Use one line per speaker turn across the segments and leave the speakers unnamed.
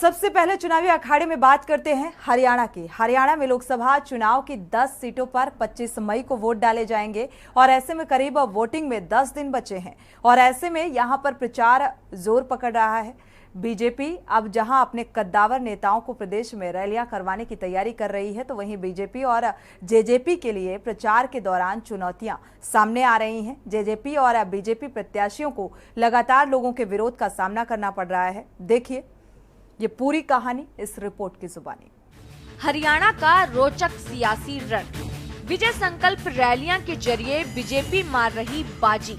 सबसे पहले चुनावी अखाड़े में बात करते हैं हरियाणा की। हरियाणा में लोकसभा चुनाव की 10 सीटों पर 25 मई को वोट डाले जाएंगे और ऐसे में करीब वोटिंग में 10 दिन बचे हैं और ऐसे में यहां पर प्रचार जोर पकड़ रहा है। बीजेपी अब जहां अपने कद्दावर नेताओं को प्रदेश में रैलियां करवाने की तैयारी कर रही है, तो वहीं बीजेपी और जेजेपी के लिए प्रचार के दौरान चुनौतियां सामने आ रही हैं। जेजेपी और बीजेपी प्रत्याशियों को लगातार लोगों के विरोध का सामना करना पड़ रहा है। देखिए ये पूरी कहानी इस रिपोर्ट की जुबानी।
हरियाणा का रोचक सियासी रण। विजय संकल्प रैलियां के जरिए बीजेपी मार रही बाजी।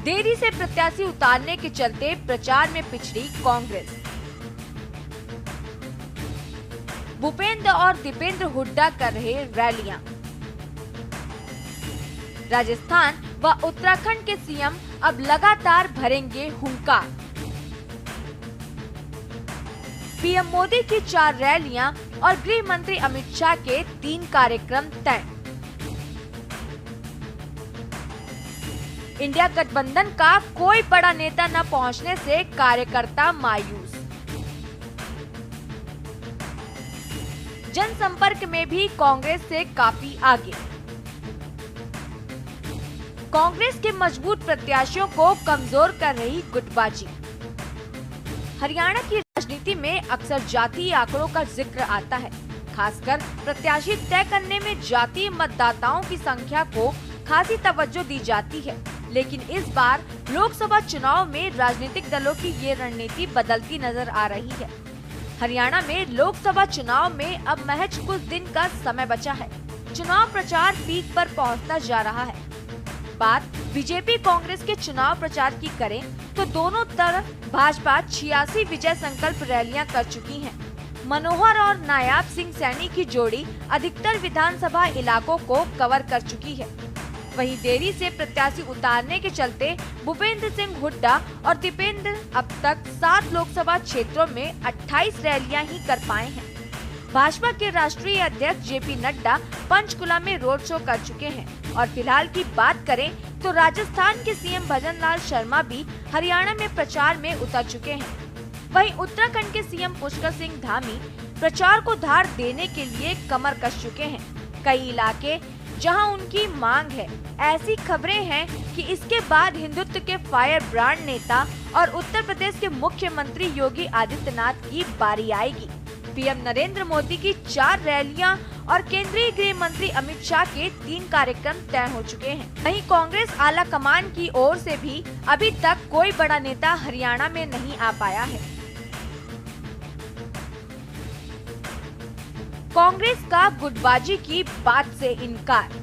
देरी से प्रत्याशी उतारने के चलते प्रचार में पिछड़ी कांग्रेस। भूपेंद्र और दीपेंद्र हुड्डा कर रहे रैलियां। राजस्थान व उत्तराखंड के सीएम अब लगातार भरेंगे हुंकार। पीएम मोदी की 4 रैलियां और गृह मंत्री अमित शाह के 3 कार्यक्रम तय। इंडिया गठबंधन का कोई बड़ा नेता न पहुंचने से कार्यकर्ता मायूस। जनसंपर्क में भी कांग्रेस से काफी आगे। कांग्रेस के मजबूत प्रत्याशियों को कमजोर कर रही गुटबाजी। हरियाणा की राजनीति में अक्सर जातीय आंकड़ों का जिक्र आता है। खासकर प्रत्याशी तय करने में जातीय मतदाताओं की संख्या को खासी तवज्जो दी जाती है, लेकिन इस बार लोकसभा चुनाव में राजनीतिक दलों की ये रणनीति बदलती नजर आ रही है। हरियाणा में लोकसभा चुनाव में अब महज कुछ दिन का समय बचा है। चुनाव प्रचार पीक पर पहुंचता जा रहा है। बात बीजेपी कांग्रेस के चुनाव प्रचार की करें तो दोनों तरफ भाजपा 86 विजय संकल्प रैलियां कर चुकी हैं। मनोहर और नायाब सिंह सैनी की जोड़ी अधिकतर विधानसभा इलाकों को कवर कर चुकी है। वहीं देरी से प्रत्याशी उतारने के चलते भूपेंद्र सिंह हुड्डा और दीपेंद्र अब तक 7 लोकसभा क्षेत्रों में 28 रैलियां ही कर पाए हैं। भाजपा के राष्ट्रीय अध्यक्ष जेपी नड्डा पंचकुला में रोड शो कर चुके हैं और फिलहाल की बात करें तो राजस्थान के सीएम भजन लाल शर्मा भी हरियाणा में प्रचार में उतर चुके हैं। वहीं उत्तराखंड के सीएम पुष्कर सिंह धामी प्रचार को धार देने के लिए कमर कस चुके हैं। कई इलाके जहां उनकी मांग है। ऐसी खबरें हैं कि इसके बाद हिंदुत्व के फायर ब्रांड नेता और उत्तर प्रदेश के मुख्यमंत्री योगी आदित्यनाथ की बारी आएगी। पीएम नरेंद्र मोदी की 4 रैलियां और केंद्रीय गृह मंत्री अमित शाह के 3 कार्यक्रम तय हो चुके हैं। वहीं कांग्रेस आला कमान की ओर से भी अभी तक कोई बड़ा नेता हरियाणा में नहीं आ पाया है। कांग्रेस का गुटबाजी की बात से इनकार।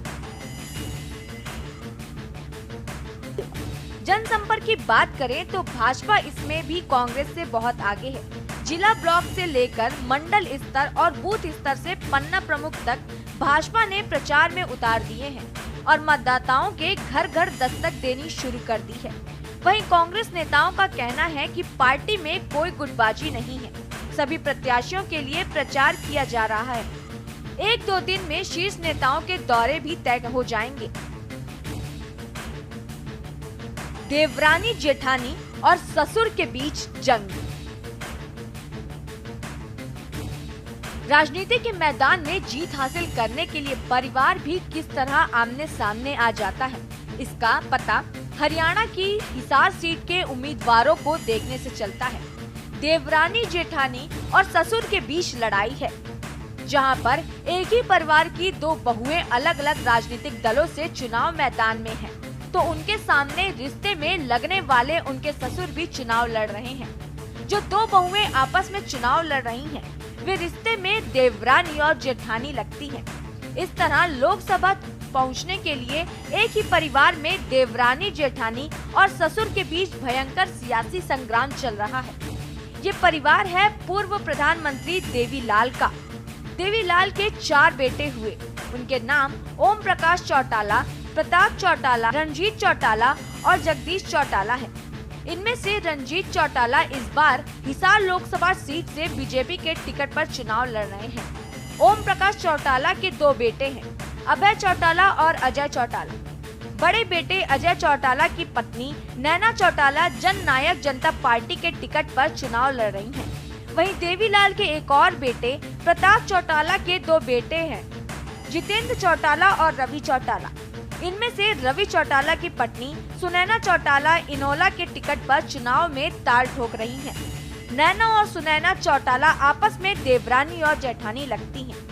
जनसंपर्क की बात करें तो भाजपा इसमें भी कांग्रेस से बहुत आगे है। जिला ब्लॉक से लेकर मंडल स्तर और बूथ स्तर से पन्ना प्रमुख तक भाजपा ने प्रचार में उतार दिए हैं और मतदाताओं के घर घर दस्तक देनी शुरू कर दी है। वहीं कांग्रेस नेताओं का कहना है कि पार्टी में कोई गुटबाजी नहीं है। सभी प्रत्याशियों के लिए प्रचार किया जा रहा है। 1-2 दिन में शीर्ष नेताओं के दौरे भी तय हो जाएंगे। देवरानी जेठानी और ससुर के बीच जंग। राजनीति के मैदान में जीत हासिल करने के लिए परिवार भी किस तरह आमने सामने आ जाता है, इसका पता हरियाणा की हिसार सीट के उम्मीदवारों को देखने से चलता है। देवरानी जेठानी और ससुर के बीच लड़ाई है, जहां पर एक ही परिवार की 2 बहुएं अलग अलग राजनीतिक दलों से चुनाव मैदान में हैं, तो उनके सामने रिश्ते में लगने वाले उनके ससुर भी चुनाव लड़ रहे हैं। जो 2 बहुएं आपस में चुनाव लड़ रही हैं, वे रिश्ते में देवरानी और जेठानी लगती हैं। इस तरह लोकसभा पहुंचने के लिए एक ही परिवार में देवरानी जेठानी और ससुर के बीच भयंकर सियासी संग्राम चल रहा है। ये परिवार है पूर्व प्रधानमंत्री देवीलाल का। देवीलाल के 4 बेटे हुए। उनके नाम ओम प्रकाश चौटाला, प्रताप चौटाला, रंजीत चौटाला और जगदीश चौटाला है। इनमें से रंजीत चौटाला इस बार हिसार लोकसभा सीट से बीजेपी के टिकट पर चुनाव लड़ रहे हैं। ओम प्रकाश चौटाला के 2 बेटे हैं, अभय चौटाला और अजय चौटाला। बड़े बेटे अजय चौटाला की पत्नी नैना चौटाला जन नायक जनता पार्टी के टिकट पर चुनाव लड़ रही हैं। वहीं देवीलाल के एक और बेटे प्रताप चौटाला के 2 बेटे हैं, जितेंद्र चौटाला और रवि चौटाला। इनमें से रवि चौटाला की पत्नी सुनैना चौटाला इनोला के टिकट पर चुनाव में ताल ठोक रही हैं। नैना और सुनैना चौटाला आपस में देवरानी और जेठानी लगती हैं।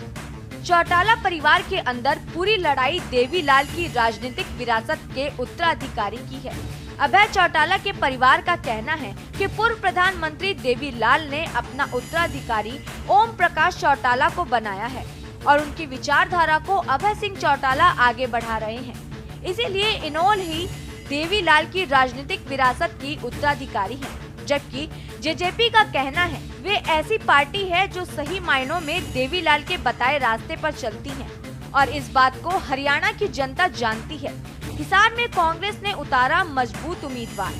चौटाला परिवार के अंदर पूरी लड़ाई देवीलाल की राजनीतिक विरासत के उत्तराधिकारी की है। अभय चौटाला के परिवार का कहना है कि पूर्व प्रधानमंत्री देवीलाल ने अपना उत्तराधिकारी ओम प्रकाश चौटाला को बनाया है और उनकी विचारधारा को अभय सिंह चौटाला आगे बढ़ा रहे हैं। इसीलिए इनोल ही देवीलाल की राजनीतिक विरासत की उत्तराधिकारी है। जबकि जेजेपी का कहना है वे ऐसी पार्टी है जो सही मायनों में देवीलाल के बताए रास्ते पर चलती है और इस बात को हरियाणा की जनता जानती है। हिसार में कांग्रेस ने उतारा मजबूत उम्मीदवार,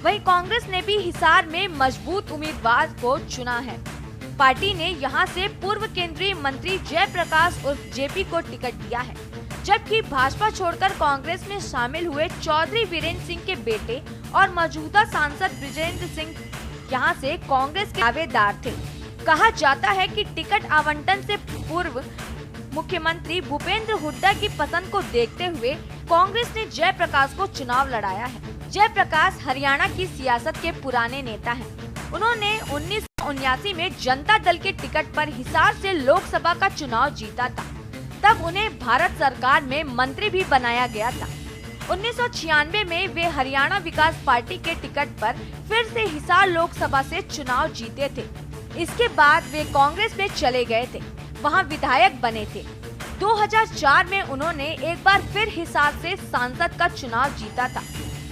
वहीं कांग्रेस ने भी हिसार में मजबूत उम्मीदवार को चुना है। पार्टी ने यहां से पूर्व केंद्रीय मंत्री जयप्रकाश उर्फ जेपी को टिकट दिया है, जबकि भाजपा छोड़कर कांग्रेस में शामिल हुए चौधरी वीरेंद्र सिंह के बेटे और मौजूदा सांसद ब्रिजेंद्र सिंह यहां से कांग्रेस के दावेदार थे। कहा जाता है कि टिकट आवंटन से पूर्व मुख्यमंत्री भूपेंद्र हुड्डा की पसंद को देखते हुए कांग्रेस ने जयप्रकाश को चुनाव लड़ाया है। जयप्रकाश हरियाणा की सियासत के पुराने नेता हैं। उन्होंने 1979 में जनता दल के टिकट पर हिसार से लोकसभा का चुनाव जीता था। तब उन्हें भारत सरकार में मंत्री भी बनाया गया था। 1996 में वे हरियाणा विकास पार्टी के टिकट पर फिर से हिसार लोकसभा से चुनाव जीते थे। इसके बाद वे कांग्रेस में चले गए थे, वहां विधायक बने थे। 2004 में उन्होंने एक बार फिर हिसार से सांसद का चुनाव जीता था।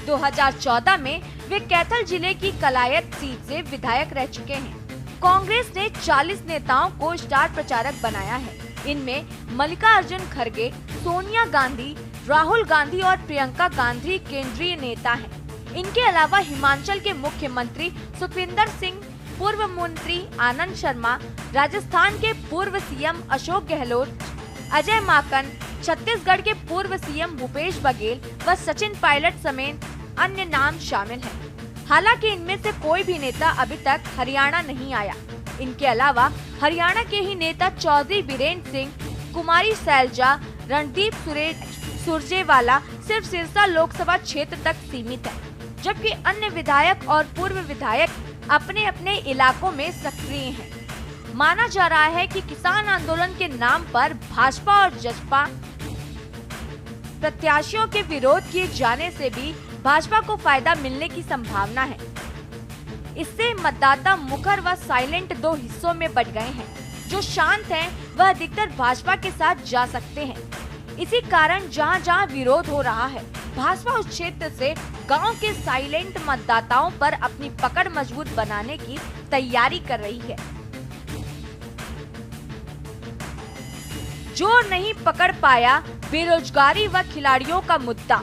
2014 में वे कैथल जिले की कलायत सीट से विधायक रह चुके हैं। कांग्रेस ने 40 नेताओं को स्टार प्रचारक बनाया है। इनमें मल्लिकार्जुन खड़गे, सोनिया गांधी, राहुल गांधी और प्रियंका गांधी केंद्रीय नेता हैं। इनके अलावा हिमाचल के मुख्यमंत्री सुखविंदर सिंह, पूर्व मंत्री आनंद शर्मा, राजस्थान के पूर्व सीएम अशोक गहलोत, अजय माकन, छत्तीसगढ़ के पूर्व सीएम भूपेश बघेल व सचिन पायलट समेत अन्य नाम शामिल हैं। हालांकि इनमें से कोई भी नेता अभी तक हरियाणा नहीं आया। इनके अलावा हरियाणा के ही नेता चौधरी वीरेंद्र सिंह, कुमारी सैलजा, रणदीप सुरजेवाला सिर्फ सिरसा लोकसभा क्षेत्र तक सीमित है, जबकि अन्य विधायक और पूर्व विधायक अपने अपने इलाकों में सक्रिय हैं। माना जा रहा है कि किसान आंदोलन के नाम पर भाजपा और जसपा प्रत्याशियों के विरोध किए जाने से भी भाजपा को फायदा मिलने की संभावना है। इससे मतदाता मुखर व साइलेंट 2 हिस्सों में बट गए हैं। जो शांत हैं, वह अधिकतर भाजपा के साथ जा सकते हैं। इसी कारण जहां जहां विरोध हो रहा है, भाजपा उस क्षेत्र से गांव के साइलेंट मतदाताओं पर अपनी पकड़ मजबूत बनाने की तैयारी कर रही है। जोर नहीं पकड़ पाया बेरोजगारी व खिलाड़ियों का मुद्दा।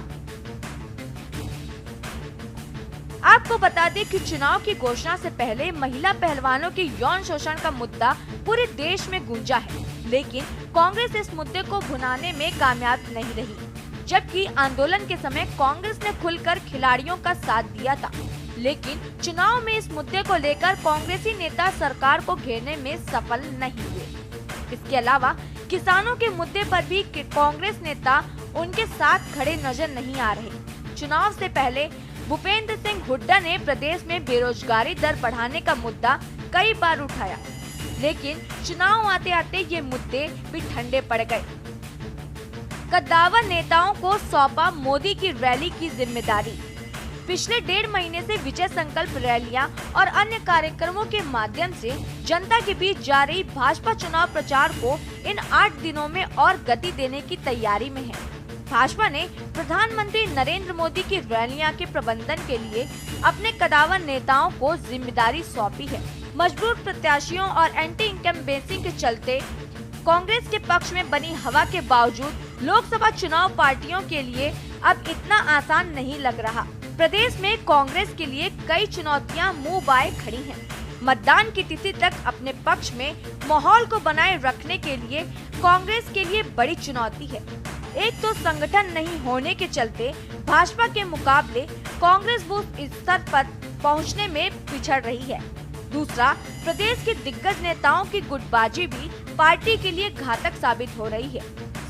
आपको बता दें कि चुनाव की घोषणा से पहले महिला पहलवानों के यौन शोषण का मुद्दा पूरे देश में गूंजा है, लेकिन कांग्रेस इस मुद्दे को भुनाने में कामयाब नहीं रही। जबकि आंदोलन के समय कांग्रेस ने खुलकर खिलाड़ियों का साथ दिया था, लेकिन चुनाव में इस मुद्दे को लेकर कांग्रेसी नेता सरकार को घेरने में सफल नहीं हुए। इसके अलावा किसानों के मुद्दे पर भी कांग्रेस नेता उनके साथ खड़े नजर नहीं आ रहे। चुनाव से पहले भूपेंद्र सिंह हुड्डा ने प्रदेश में बेरोजगारी दर बढ़ाने का मुद्दा कई बार उठाया, लेकिन चुनाव आते आते ये मुद्दे भी ठंडे पड़ गए। कद्दावर नेताओं को सौंपा मोदी की रैली की जिम्मेदारी। पिछले 1.5 महीने से विजय संकल्प रैलियां और अन्य कार्यक्रमों के माध्यम से जनता के बीच जा रही भाजपा चुनाव प्रचार को इन 8 दिनों में और गति देने की तैयारी में है। भाजपा ने प्रधानमंत्री नरेंद्र मोदी की रैलियां के प्रबंधन के लिए अपने कद्दावर नेताओं को जिम्मेदारी सौंपी है। मजबूत प्रत्याशियों और एंटी इनकम्बेंसी के चलते कांग्रेस के पक्ष में बनी हवा के बावजूद लोकसभा चुनाव पार्टियों के लिए अब इतना आसान नहीं लग रहा। प्रदेश में कांग्रेस के लिए कई चुनौतियां मुंह बाए खड़ी हैं। मतदान की तिथि तक अपने पक्ष में माहौल को बनाए रखने के लिए कांग्रेस के लिए बड़ी चुनौती है। एक तो संगठन नहीं होने के चलते भाजपा के मुकाबले कांग्रेस बूथ स्तर पर पहुंचने में पिछड़ रही है। दूसरा, प्रदेश के दिग्गज नेताओं की गुटबाजी भी पार्टी के लिए घातक साबित हो रही है।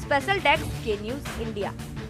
स्पेशल डेस्क के न्यूज़ इंडिया।